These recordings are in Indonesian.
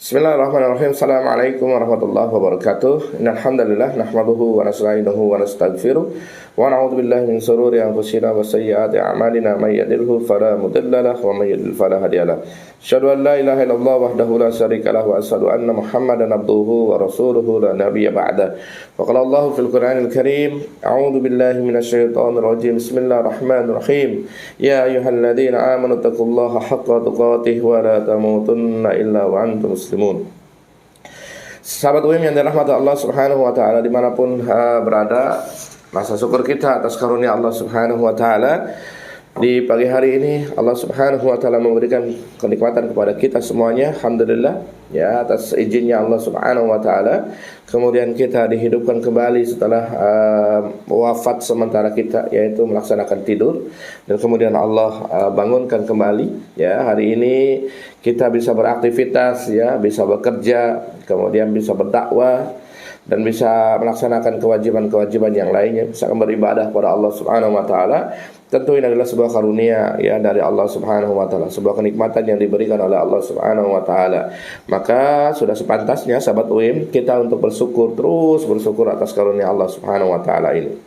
Bismillahirrahmanirrahim. Assalamualaikum warahmatullahi wabarakatuh. Innal hamdalillah nahmaduhu wa nasta'inuhu wa nastaghfiruh wa na'udzu billahi min shururi anfusina wa sayyiati a'malina may yahdihillahu fala mudilla lahu wa may yudlil fala hadiya lahu. Asyhadu an la ilaha illallah wahdahu la syarika lahu wa asyhadu anna Muhammadan abduhu wa rasuluhu la nabiyya ba'da. Wa qala Allahu fil Qur'anil Karim, a'udzu billahi minasy syaithanir rajim. Bismillahirrahmanirrahim. Ya ayyuhalladzina amanu taqullaha haqqa tuqatih wa la tamutunna illa wa antum muslimun. Sahabat UIM yang dirahmati Allah Subhanahu wa taala dimanapun berada, rasa syukur kita atas karunia Allah Subhanahu wa taala. Di pagi hari ini Allah Subhanahu wa taala memberikan kenikmatan kepada kita semuanya. Alhamdulillah ya, atas izinnya Allah Subhanahu wa taala. Kemudian kita dihidupkan kembali setelah wafat sementara kita, yaitu melaksanakan tidur, dan kemudian Allah bangunkan kembali ya. Hari ini kita bisa beraktivitas ya, bisa bekerja, kemudian bisa berdakwah dan bisa melaksanakan kewajiban-kewajiban yang lainnya, bisa beribadah kepada Allah Subhanahu wa taala. Tentu ini adalah sebuah karunia ya dari Allah Subhanahu wa taala, sebuah kenikmatan yang diberikan oleh Allah Subhanahu wa taala. Maka sudah sepantasnya sahabat UIM kita untuk bersyukur, terus bersyukur atas karunia Allah Subhanahu wa taala ini.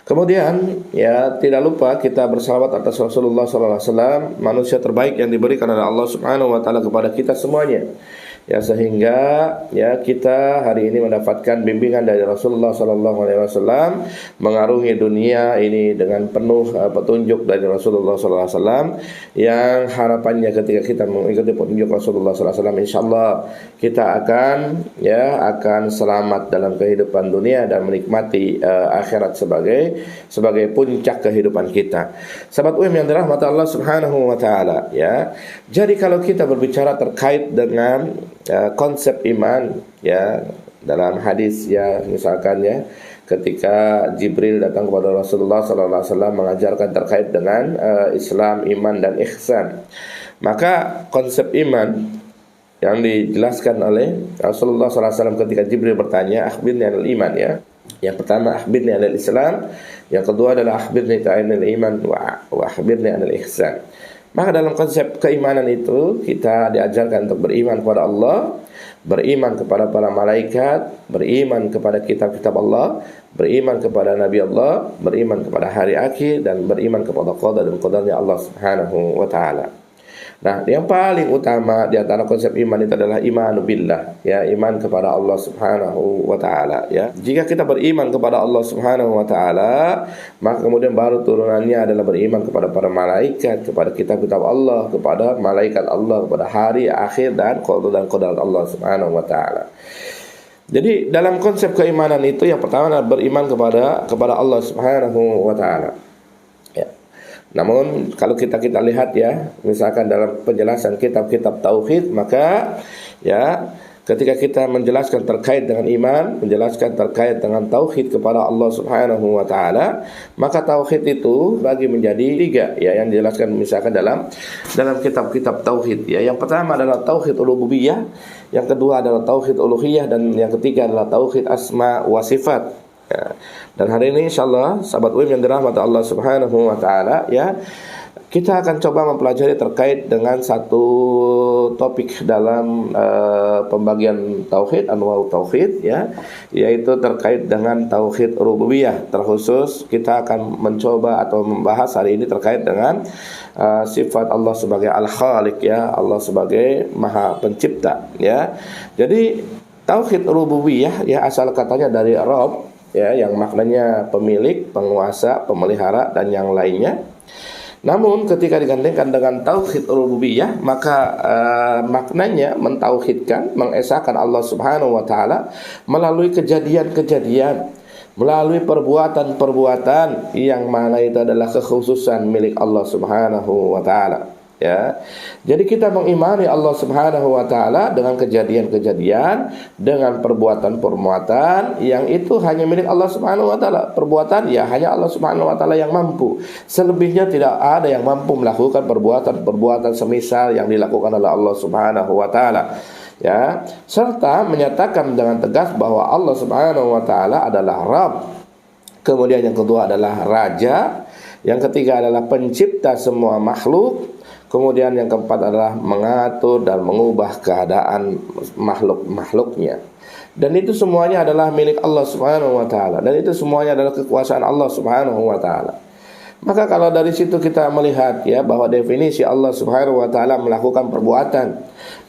Kemudian ya, tidak lupa kita bersalawat atas Rasulullah sallallahu alaihi wasallam, manusia terbaik yang diberikan oleh Allah Subhanahu wa taala kepada kita semuanya. Ya, sehingga ya kita hari ini mendapatkan bimbingan dari Rasulullah sallallahu alaihi wasallam, mengarungi dunia ini dengan penuh petunjuk dari Rasulullah sallallahu alaihi wasallam, yang harapannya ketika kita mengikuti petunjuk Rasulullah sallallahu alaihi wasallam, insyaallah kita akan selamat dalam kehidupan dunia dan menikmati akhirat sebagai puncak kehidupan kita. Sahabat UIM yang dirahmati Allah Subhanahu wa taala ya. Jadi kalau kita berbicara terkait dengan konsep iman ya, dalam hadis ya, misalkan ya, ketika Jibril datang kepada Rasulullah sallallahu alaihi wasallam mengajarkan terkait dengan Islam, iman dan ihsan, maka konsep iman yang dijelaskan oleh Rasulullah sallallahu alaihi wasallam ketika Jibril bertanya, akhbirni anil iman ya. Yang pertama akhbirni anil Islam, yang kedua adalah akhbirni anil iman wa akhbirni anil ihsan. Maka dalam konsep keimanan itu kita diajarkan untuk beriman kepada Allah, beriman kepada para malaikat, beriman kepada kitab-kitab Allah, beriman kepada Nabi Allah, beriman kepada hari akhir, dan beriman kepada qada dan qadarnya Allah Subhanahu wa taala. Nah, yang paling utama di antara konsep iman itu adalah iman billah ya, iman kepada Allah Subhanahu wa taala ya. Jika kita beriman kepada Allah Subhanahu wa taala, maka kemudian baru turunannya adalah beriman kepada para malaikat, kepada kitab-kitab Allah, kepada malaikat Allah, kepada hari akhir dan qadar Allah Subhanahu wa taala. Jadi dalam konsep keimanan itu yang pertama adalah beriman kepada Allah Subhanahu wa taala. Namun kalau kita lihat ya, misalkan dalam penjelasan kitab-kitab tauhid, maka ya ketika kita menjelaskan terkait dengan iman, menjelaskan terkait dengan tauhid kepada Allah Subhanahu wa taala, maka tauhid itu bagi menjadi tiga ya, yang dijelaskan misalkan dalam kitab-kitab tauhid ya. Yang pertama adalah tauhid ulububiyyah, yang kedua adalah tauhid uluhiyah, dan yang ketiga adalah tauhid asma wa sifat. Ya. Dan hari ini insyaallah sahabat UIM yang dirahmati Allah Subhanahu wa taala ya, kita akan coba mempelajari terkait dengan satu topik dalam pembagian tauhid, anwa'ut tauhid ya, yaitu terkait dengan tauhid rububiyah. Terkhusus kita akan mencoba atau membahas hari ini terkait dengan sifat Allah sebagai al-khaliq ya, Allah sebagai maha pencipta ya. Jadi tauhid rububiyah ya, asal katanya dari Rabb ya, yang maknanya pemilik, penguasa, pemelihara dan yang lainnya. Namun ketika digandengkan dengan tauhid rububiyah, maka maknanya mentauhidkan, mengesahkan Allah Subhanahu wa taala melalui kejadian-kejadian, melalui perbuatan-perbuatan yang mana itu adalah kekhususan milik Allah Subhanahu wa taala. Ya. Jadi kita mengimani Allah Subhanahu wa taala dengan kejadian-kejadian, dengan perbuatan-perbuatan yang itu hanya milik Allah Subhanahu wa taala. Perbuatan ya hanya Allah Subhanahu wa taala yang mampu. Selebihnya tidak ada yang mampu melakukan perbuatan-perbuatan semisal yang dilakukan oleh Allah Subhanahu wa taala. Ya, serta menyatakan dengan tegas bahwa Allah Subhanahu wa taala adalah Rabb. Kemudian yang kedua adalah Raja. Yang ketiga adalah pencipta semua makhluk. Kemudian yang keempat adalah mengatur dan mengubah keadaan makhluk-makhluknya. Dan itu semuanya adalah milik Allah Subhanahu wa taala, dan itu semuanya adalah kekuasaan Allah Subhanahu wa taala. Maka kalau dari situ kita melihat ya bahwa definisi Allah Subhanahu wa taala melakukan perbuatan,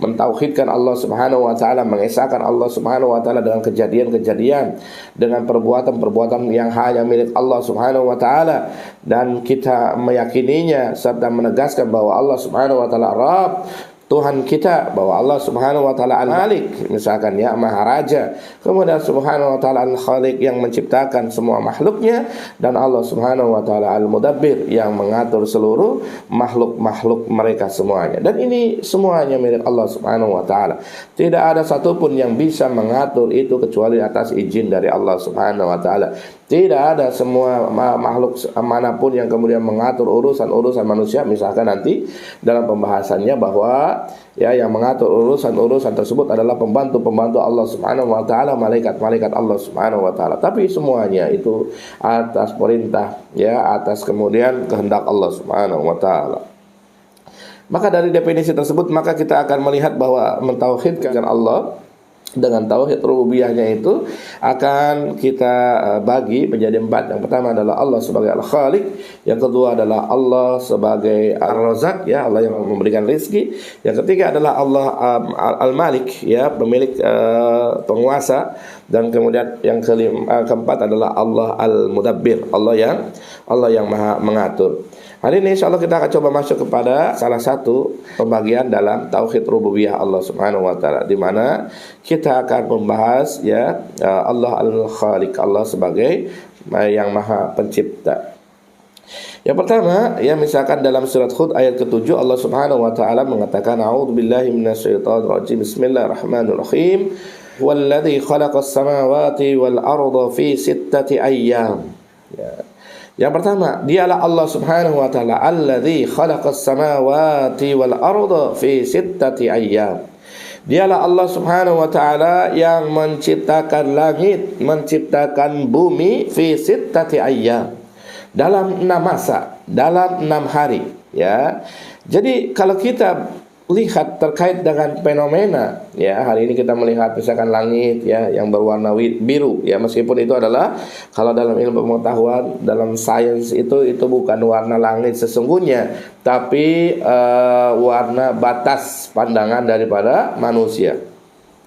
mentauhidkan Allah Subhanahu wa taala, mengesahkan Allah Subhanahu wa taala dengan kejadian-kejadian, dengan perbuatan-perbuatan yang hanya milik Allah Subhanahu wa taala, dan kita meyakininya serta menegaskan bahwa Allah Subhanahu wa taala Rabb, Tuhan kita, bahwa Allah Subhanahu wa taala Al-Malik, misalkan ya, Maharaja. Kemudian Subhanahu wa taala Al-Khaliq, yang menciptakan semua makhluknya, dan Allah Subhanahu wa taala Al-Mudabbir, yang mengatur seluruh makhluk-makhluk mereka semuanya. Dan ini semuanya milik Allah Subhanahu wa taala. Tidak ada satupun yang bisa mengatur itu kecuali atas izin dari Allah Subhanahu wa taala. Tidak ada semua makhluk manapun yang kemudian mengatur urusan-urusan manusia. Misalkan nanti dalam pembahasannya bahwa ya yang mengatur urusan-urusan tersebut adalah pembantu-pembantu Allah Subhanahu wa taala, malaikat-malaikat Allah Subhanahu wa taala. Tapi semuanya itu atas perintah ya, atas kemudian kehendak Allah Subhanahu wa taala. Maka dari definisi tersebut maka kita akan melihat bahwa mentauhidkan Allah dengan tauhid rububiyahnya itu akan kita bagi menjadi 4. Yang pertama adalah Allah sebagai Al-Khaliq, yang kedua adalah Allah sebagai Ar-Razzaq, ya, Allah yang memberikan rezeki. Yang ketiga adalah Allah Al-Malik, ya, pemilik penguasa, dan kemudian yang keempat adalah Allah Al-Mudabbir, Allah yang Maha mengatur. Hari ini insyaallah kita akan coba masuk kepada salah satu pembagian dalam tauhid rububiyah Allah Subhanahu wa taala, di mana kita akan membahas ya Allah Al-Khaliq, Allah sebagai yang Maha Pencipta. Yang pertama ya, misalkan dalam surat Hud ayat ke-7 Allah Subhanahu wa taala mengatakan a'udzubillahi minasyaitonir rajim, bismillahirrahmanirrahim, walladzi khalaqas samawati wal arda fi sittati ayyam. Ya. Yang pertama, dialah Allah Subhanahu wa taala alladzi khalaqas samawati wal arda fi sittati ayyam. Dialah Allah Subhanahu wa taala yang menciptakan langit, menciptakan bumi fi sittati ayyam, dalam 6 masa, dalam 6 hari, ya. Jadi kalau kita lihat terkait dengan fenomena ya, hari ini kita melihat misalkan langit ya yang berwarna biru ya, meskipun itu adalah kalau dalam ilmu pengetahuan, dalam sains itu bukan warna langit sesungguhnya, tapi warna batas pandangan daripada manusia.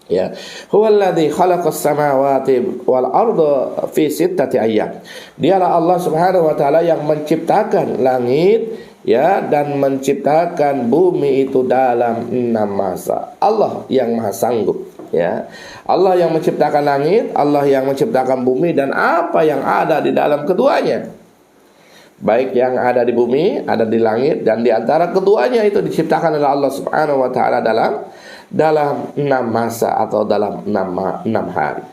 Ya, huwallazi khalaqas samawati wal arda fi sittati ayyam. Dialah Allah Subhanahu wa taala yang menciptakan langit ya, dan menciptakan bumi itu dalam 6 masa. Allah yang Maha Sanggup ya. Allah yang menciptakan langit, Allah yang menciptakan bumi, dan apa yang ada di dalam keduanya. Baik yang ada di bumi, ada di langit, dan di antara keduanya itu diciptakan oleh Allah Subhanahu wa taala dalam 6 masa atau dalam 6 hari.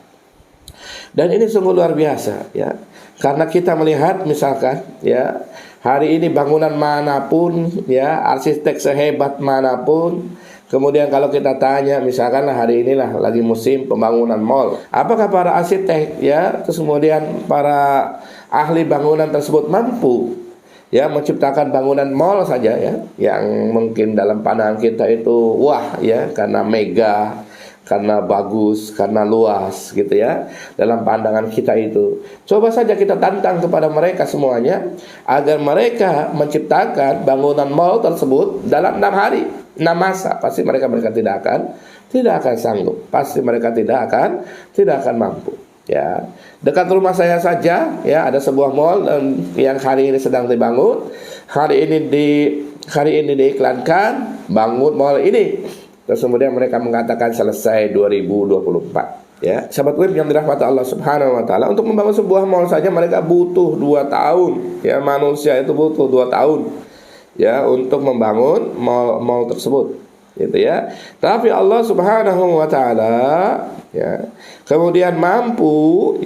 Dan ini sungguh luar biasa ya. Karena kita melihat misalkan ya, hari ini bangunan manapun ya, arsitek sehebat manapun, kemudian kalau kita tanya misalkan hari inilah lagi musim pembangunan mall, apakah para arsitek ya, terus kemudian para ahli bangunan tersebut mampu ya menciptakan bangunan mall saja ya, yang mungkin dalam pandangan kita itu wah ya, karena megah, karena bagus, karena luas gitu ya, dalam pandangan kita itu. Coba saja kita tantang kepada mereka semuanya agar mereka menciptakan bangunan mall tersebut dalam 6 hari, 6 masa. Pasti mereka tidak akan sanggup. Pasti mereka tidak akan mampu. Ya, dekat rumah saya saja ya ada sebuah mall yang hari ini sedang dibangun. Hari ini diiklankan bangun mall ini. Terus kemudian mereka mengatakan selesai 2024. Ya, sahabat web yang dirahmati Allah Subhanahu wa taala, untuk membangun sebuah mall saja mereka butuh 2 tahun. Ya, manusia itu butuh 2 tahun ya untuk membangun mall tersebut. Gitu ya. Tapi Allah Subhanahu wa taala ya kemudian mampu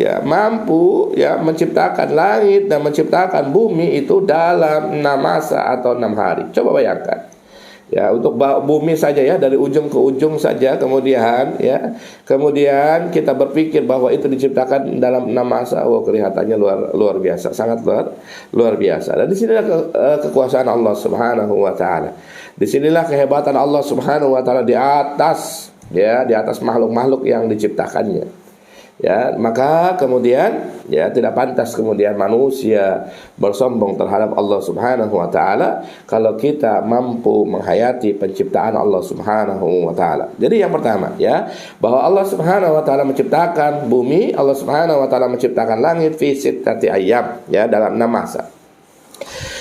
menciptakan langit dan menciptakan bumi itu dalam 6 masa atau 6 hari. Coba bayangkan. Ya, untuk bumi saja ya, dari ujung ke ujung saja, kemudian kita berpikir bahwa itu diciptakan dalam 6 masa. Kelihatannya luar biasa, sangat luar biasa. Dan disinilah kekuasaan Allah Subhanahu wa taala. Disinilah kehebatan Allah Subhanahu wa taala di atas makhluk-makhluk yang diciptakannya. Ya, maka kemudian tidak pantas kemudian manusia bersombong terhadap Allah Subhanahu wa taala kalau kita mampu menghayati penciptaan Allah Subhanahu wa taala. Jadi yang pertama bahwa Allah Subhanahu wa taala menciptakan bumi, Allah Subhanahu wa taala menciptakan langit fi sittati ayyam, dalam 6 masa.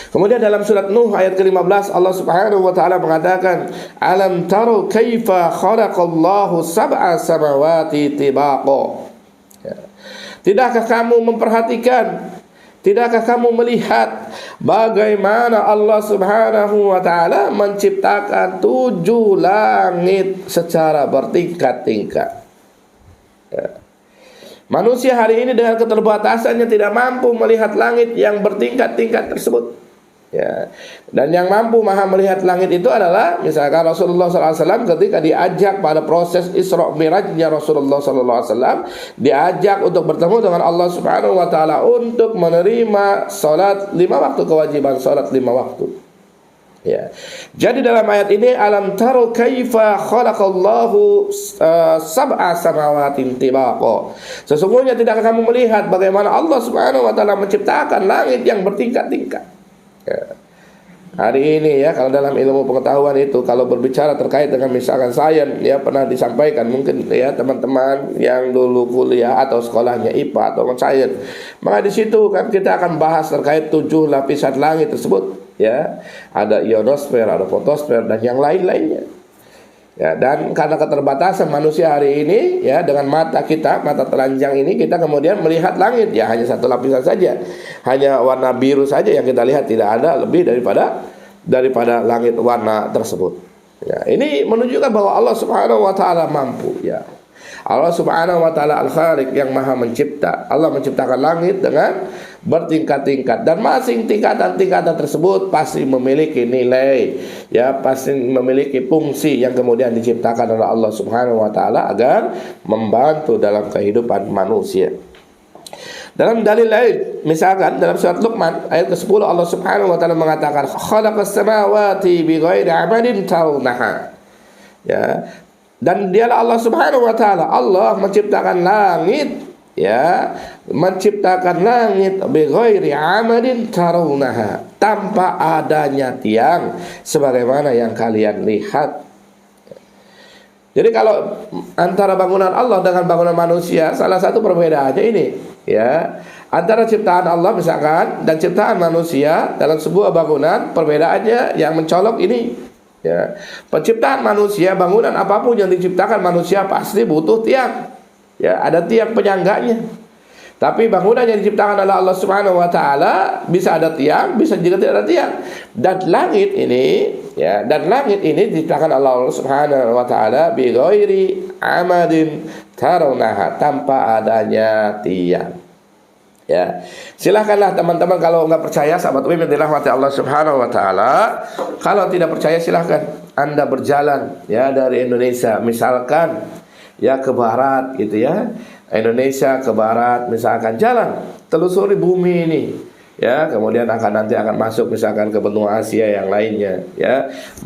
Kemudian dalam surat Nuh ayat ke-15 Allah Subhanahu wa taala mengatakan, "Alam taru kaifa khalaqallahu sab'a samawati tibaqa." Tidakkah kamu memperhatikan, tidakkah kamu melihat bagaimana Allah Subhanahu wa taala menciptakan 7 langit secara bertingkat-tingkat? Manusia hari ini dengan keterbatasannya tidak mampu melihat langit yang bertingkat-tingkat tersebut. Dan yang mampu maha melihat langit itu adalah misalkan Rasulullah SAW ketika diajak pada proses Isra Mirajnya Rasulullah SAW, diajak untuk bertemu dengan Allah Subhanahu wa taala untuk menerima salat 5 waktu, kewajiban salat 5 waktu. Jadi dalam ayat ini, alam taru kaifa khalaqallahu sab'a samawatin tibaqa. Sesungguhnya tidakkah kamu melihat bagaimana Allah Subhanahu wa taala menciptakan langit yang bertingkat-tingkat? Hari ini kalau dalam ilmu pengetahuan itu, kalau berbicara terkait dengan misalkan sains, pernah disampaikan mungkin teman-teman yang dulu kuliah atau sekolahnya IPA atau sains, maka di situ kan kita akan bahas terkait 7 lapisan langit tersebut. Ada ionosfer, ada fotosfer dan yang lain-lainnya. Dan karena keterbatasan manusia hari ini, dengan mata telanjang ini, kita kemudian melihat langit hanya 1 lapisan saja, hanya warna biru saja yang kita lihat, tidak ada lebih daripada langit warna tersebut. Ini menunjukkan bahwa Allah Subhanahu wa taala mampu. Allah Subhanahu wa taala Al-Khaliq yang Maha Mencipta. Allah menciptakan langit dengan bertingkat-tingkat, dan masing tingkatan-tingkatan tersebut pasti memiliki nilai, pasti memiliki fungsi yang kemudian diciptakan oleh Allah Subhanahu wa taala agar membantu dalam kehidupan manusia. Dalam dalil lain, misalkan dalam surat Luqman ayat ke-10 Allah Subhanahu wa taala mengatakan, "Khalaqas samawati bighairi 'amadin tarawnaha." Dan dialah Allah Subhanahu wa taala, Allah menciptakan langit, menciptakan langit bighairi 'amadin tarawnaha, tanpa adanya tiang sebagaimana yang kalian lihat. Jadi kalau antara bangunan Allah dengan bangunan manusia, salah satu perbedaannya ini, antara ciptaan Allah misalkan dan ciptaan manusia dalam sebuah bangunan, perbedaannya yang mencolok ini. Penciptaan manusia, bangunan apapun yang diciptakan manusia pasti butuh tiang. Ada tiang penyangganya. Tapi bangunan yang diciptakan oleh Allah Subhanahu wa taala bisa ada tiang, bisa juga tidak ada tiang. Dan langit ini diciptakan oleh Allah Subhanahu wa taala bi ghairi amadin tarawnaha, tanpa adanya tiang. Silahkanlah teman-teman, kalau nggak percaya, sahabat yang dirahmati Allah Subhanahu wa taala, kalau tidak percaya silahkan Anda berjalan dari Indonesia misalkan ke barat Indonesia ke barat, misalkan jalan telusuri bumi ini, kemudian nanti akan masuk misalkan ke benua Asia yang lainnya,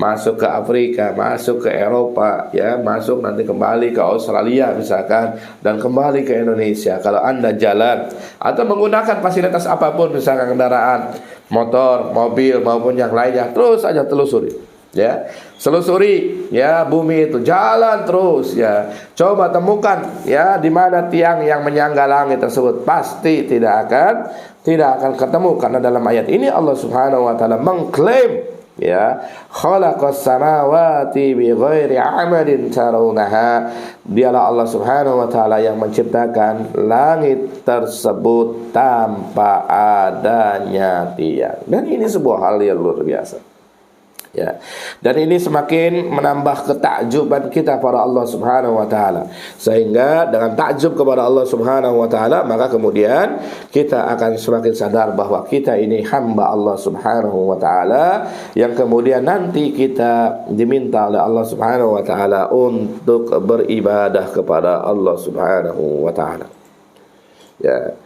masuk ke Afrika, masuk ke Eropa, masuk nanti kembali ke Australia misalkan, dan kembali ke Indonesia. Kalau Anda jalan atau menggunakan fasilitas apapun, misalkan kendaraan motor, mobil maupun yang lainnya, terus saja telusuri. Selusuri bumi itu, jalan terus, coba temukan di mana tiang yang menyangga langit tersebut. Pasti tidak akan ketemu, karena dalam ayat ini Allah Subhanahu wa taala mengklaim khalaqas samawati bighairi 'amadin tarawnaha, dialah Allah Subhanahu wa taala yang menciptakan langit tersebut tanpa adanya tiang. Dan ini sebuah hal yang luar biasa. Ya. Dan ini semakin menambah ketakjuban kita pada Allah Subhanahu wa taala. Sehingga dengan takjub kepada Allah Subhanahu wa taala, maka kemudian kita akan semakin sadar bahwa kita ini hamba Allah Subhanahu wa taala yang kemudian nanti kita diminta oleh Allah Subhanahu wa taala untuk beribadah kepada Allah Subhanahu wa taala. Ya.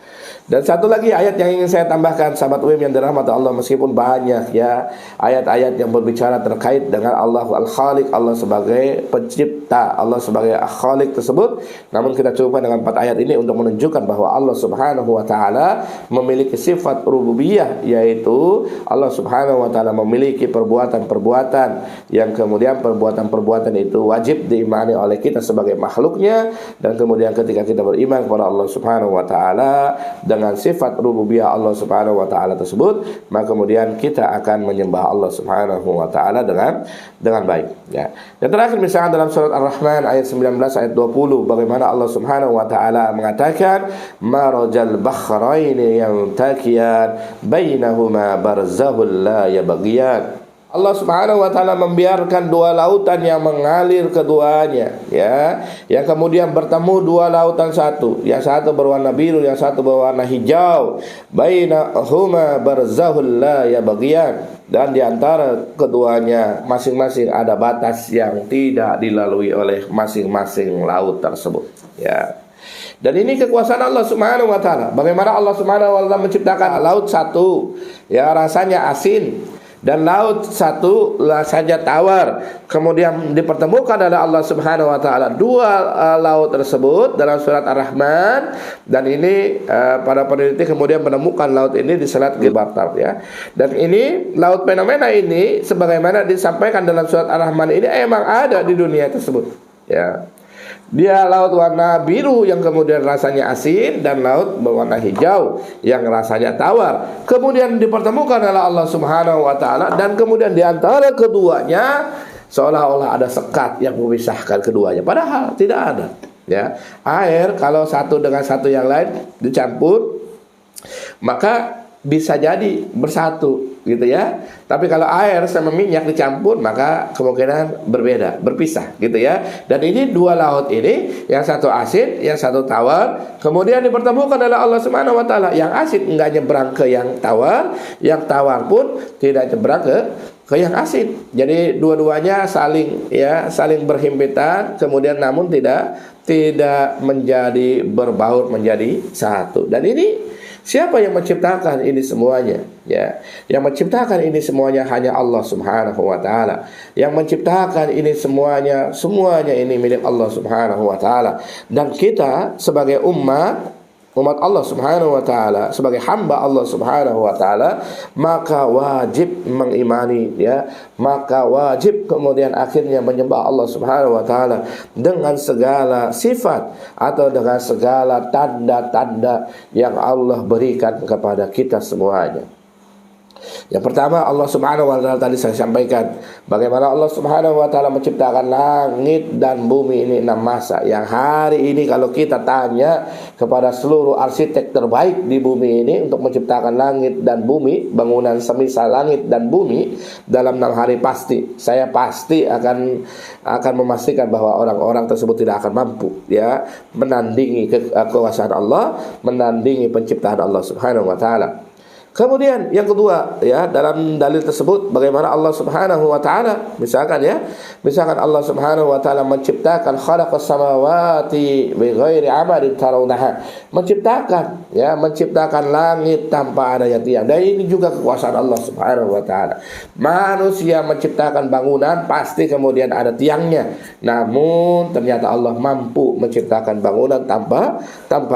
Dan satu lagi ayat yang ingin saya tambahkan, sahabat UIM yang dirahmati Allah, meskipun banyak ya ayat-ayat yang berbicara terkait dengan Allah Al-Khaliq, Allah sebagai pencipta, Allah sebagai Al-Khaliq tersebut, namun kita cukup dengan 4 ayat ini untuk menunjukkan bahwa Allah Subhanahu wa taala memiliki sifat rububiyah, yaitu Allah Subhanahu wa taala memiliki perbuatan-perbuatan yang kemudian perbuatan-perbuatan itu wajib diimani oleh kita sebagai makhluknya. Dan kemudian ketika kita beriman kepada Allah Subhanahu wa taala dengan sifat rububiyah Allah Subhanahu wa taala tersebut, maka kemudian kita akan menyembah Allah Subhanahu wa taala dengan baik ya. Dan terakhir misalkan dalam surat Ar-Rahman ayat 19 ayat 20, bagaimana Allah Subhanahu wa taala mengatakan marajal bakhraini yaltaqiyan bainahuma barzahul la yabghiyan. Allah Subhanahu wa taala membiarkan 2 lautan yang mengalir keduanya ya, yang kemudian bertemu 2 lautan satu, yang satu berwarna biru, yang satu berwarna hijau, bainahuma barzahul la yabghiyan, dan di antara keduanya masing-masing ada batas yang tidak dilalui oleh masing-masing laut tersebut ya. Dan ini kekuasaan Allah Subhanahu wa taala. Bagaimana Allah Subhanahu wa taala menciptakan laut satu ya rasanya asin, dan laut satu rasanya tawar, kemudian dipertemukan oleh Allah Subhanahu wa taala 2 laut tersebut dalam surat Ar-Rahman. Dan ini para peneliti kemudian menemukan laut ini di Selat Gibraltar ya. Dan ini laut fenomena ini sebagaimana disampaikan dalam surat Ar-Rahman ini emang ada di dunia tersebut ya. Dia laut warna biru yang kemudian rasanya asin, dan laut berwarna hijau yang rasanya tawar. Kemudian dipertemukan oleh Allah Subhanahu wa taala, dan kemudian di antara keduanya seolah-olah ada sekat yang memisahkan keduanya, padahal tidak ada ya. Air kalau satu dengan satu yang lain dicampur maka bisa jadi bersatu gitu ya. Tapi kalau air sama minyak dicampur maka kemungkinan berbeda, berpisah gitu ya. Dan ini 2 laut ini, yang satu asin, yang satu tawar, kemudian dipertemukan oleh Allah Subhanahu wa taala. Yang asin enggak nyebrang ke yang tawar pun tidak nyebrang ke yang asin. Jadi dua-duanya saling berhimpitan, kemudian namun tidak menjadi berbaur menjadi satu. Dan ini siapa yang menciptakan ini semuanya? Ya, yang menciptakan ini semuanya hanya Allah Subhanahu wa taala. Yang menciptakan ini semuanya ini milik Allah Subhanahu wa taala. Dan kita sebagai umat Allah Subhanahu wa taala, sebagai hamba Allah Subhanahu wa taala, maka wajib mengimani ya, maka wajib kemudian akhirnya menyembah Allah Subhanahu wa taala dengan segala sifat atau dengan segala tanda-tanda yang Allah berikan kepada kita semuanya. Yang pertama, Allah Subhanahu wa taala tadi saya sampaikan bagaimana Allah Subhanahu wa taala menciptakan langit dan bumi ini 6 masa. Yang hari ini kalau kita tanya kepada seluruh arsitek terbaik di bumi ini untuk menciptakan langit dan bumi, bangunan semisal langit dan bumi dalam 6 hari, saya pasti akan memastikan bahwa orang-orang tersebut tidak akan mampu ya menandingi kekuasaan Allah, menandingi penciptaan Allah Subhanahu wa taala. Kemudian yang kedua ya, dalam dalil tersebut bagaimana Allah Subhanahu wa taala misalkan Allah Subhanahu wa taala menciptakan khalaqas samawati bighairi amadin tarawnaha, menciptakan langit tanpa adanya tiang. Dan ini juga kekuasaan Allah Subhanahu wa taala. Manusia menciptakan bangunan pasti kemudian ada tiangnya. Namun ternyata Allah mampu menciptakan bangunan tanpa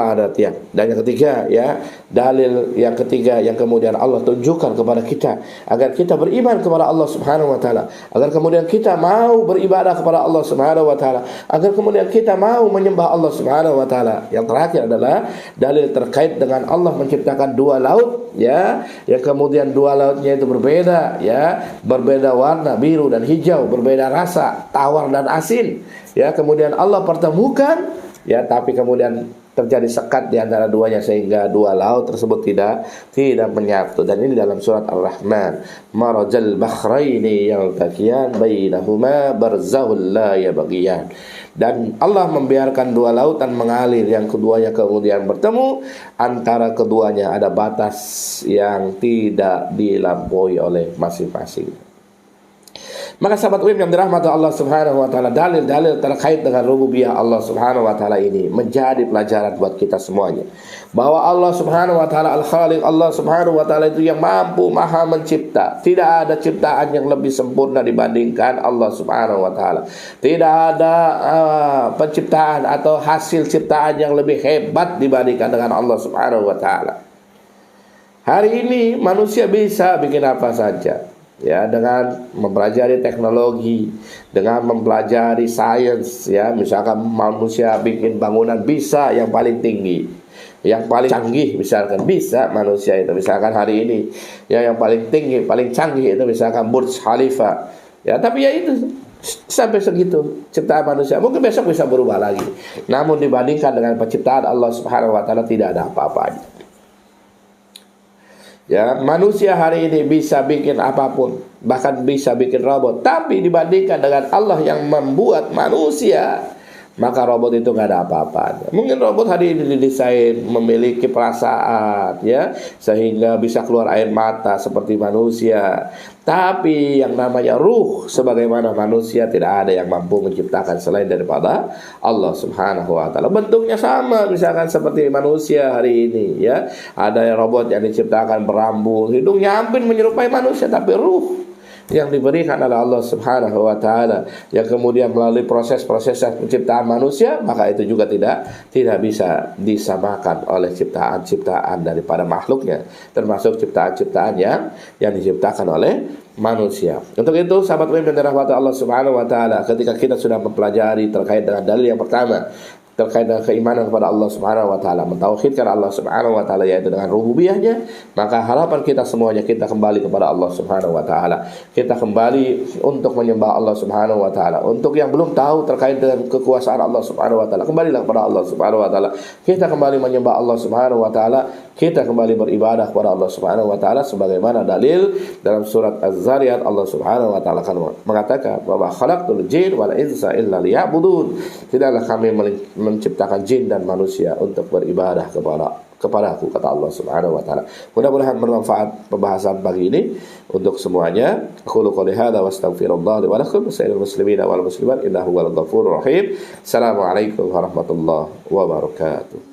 ada tiang. Dan yang ketiga ya, dalil yang ketiga yang kemudian Allah tunjukkan kepada kita agar kita beriman kepada Allah Subhanahu wa taala, agar kemudian kita mau beribadah kepada Allah Subhanahu wa taala, agar kemudian kita mau menyembah Allah Subhanahu wa taala. Yang terakhir adalah dalil terkait dengan Allah menciptakan 2 laut ya, yang kemudian 2 lautnya itu berbeda ya, berbeda warna biru dan hijau, berbeda rasa tawar dan asin ya. Kemudian Allah pertemukan ya, tapi kemudian terjadi sekat di antara duanya sehingga dua laut tersebut tidak menyatu. Dan ini dalam surat Ar-Rahman, marajal bakhraini yaltaqiyan bainahuma barzakhun la yabghiyan. Dan Allah membiarkan dua lautan mengalir, yang keduanya kemudian bertemu, antara keduanya ada batas yang tidak dilampaui oleh masing-masing. Maka sahabat UIM yang dirahmati Allah Subhanahu wa taala, dalil-dalil terkait dengan rububiyah Allah Subhanahu wa taala ini menjadi pelajaran buat kita semuanya. Bahwa Allah Subhanahu wa taala Al-Khaliq, Allah Subhanahu wa taala itu yang mampu maha mencipta. Tidak ada ciptaan yang lebih sempurna dibandingkan Allah Subhanahu wa taala. Tidak ada penciptaan atau hasil ciptaan yang lebih hebat dibandingkan dengan Allah Subhanahu wa taala. Hari ini manusia bisa bikin apa saja, ya, dengan mempelajari teknologi, dengan mempelajari sains, ya, misalkan manusia bikin bangunan bisa yang paling tinggi, yang paling canggih, misalkan bisa manusia itu, misalkan hari ini ya yang paling tinggi, paling canggih itu misalkan Burj Khalifa, ya, tapi ya itu sampai segitu ciptaan manusia. Mungkin besok bisa berubah lagi, namun dibandingkan dengan penciptaan Allah Subhanahu wa taala tidak ada apa-apanya. Ya, manusia hari ini bisa bikin apapun, bahkan bisa bikin robot. Tapi dibandingkan dengan Allah yang membuat manusia, maka robot itu nggak ada apa-apanya. Mungkin robot hari ini didesain memiliki perasaan, ya, sehingga bisa keluar air mata seperti manusia. Tapi yang namanya ruh sebagaimana manusia tidak ada yang mampu menciptakan selain daripada Allah Subhanahu wa taala. Bentuknya sama misalkan seperti manusia hari ini, ya. Ada robot yang diciptakan berambut, hidungnya hampir menyerupai manusia, tapi ruh yang diberikan oleh Allah Subhanahu wa taala, yang kemudian melalui proses-proses penciptaan manusia, maka itu juga tidak bisa disamakan oleh ciptaan-ciptaan daripada makhluknya, termasuk ciptaan-ciptaan yang diciptakan oleh manusia. Untuk itu sahabat yang dirahmati Allah Subhanahu wa taala, ketika kita sudah mempelajari terkait dengan dalil yang pertama terkait dengan keimanan kepada Allah Subhanahu wa taala, mentauhidkan Allah Subhanahu wa taala yaitu dengan rububiyahnya, maka harapan kita semuanya kita kembali kepada Allah Subhanahu wa taala. Kita kembali untuk menyembah Allah Subhanahu wa taala. Untuk yang belum tahu terkait dengan kekuasaan Allah Subhanahu wa taala, kembalilah kepada Allah Subhanahu wa taala. Kita kembali menyembah Allah Subhanahu wa taala, kita kembali beribadah kepada Allah Subhanahu wa taala sebagaimana dalil dalam surat Az-Zariyat. Allah Subhanahu wa taala kan mengatakan bahwa khalaqtul jin wal insa illa liya'budun. Tidaklah kami menciptakan jin dan manusia untuk beribadah kepadaku, kata Allah Subhanahu wa taala. Mudah-mudahan bermanfaat pembahasan pagi ini untuk semuanya. Aku qouli hadza wa astaghfirullah li wa lakum sayyidil muslimina wal muslimat innahu huwal ghafurur rahim. Assalamualaikum warahmatullahi wabarakatuh.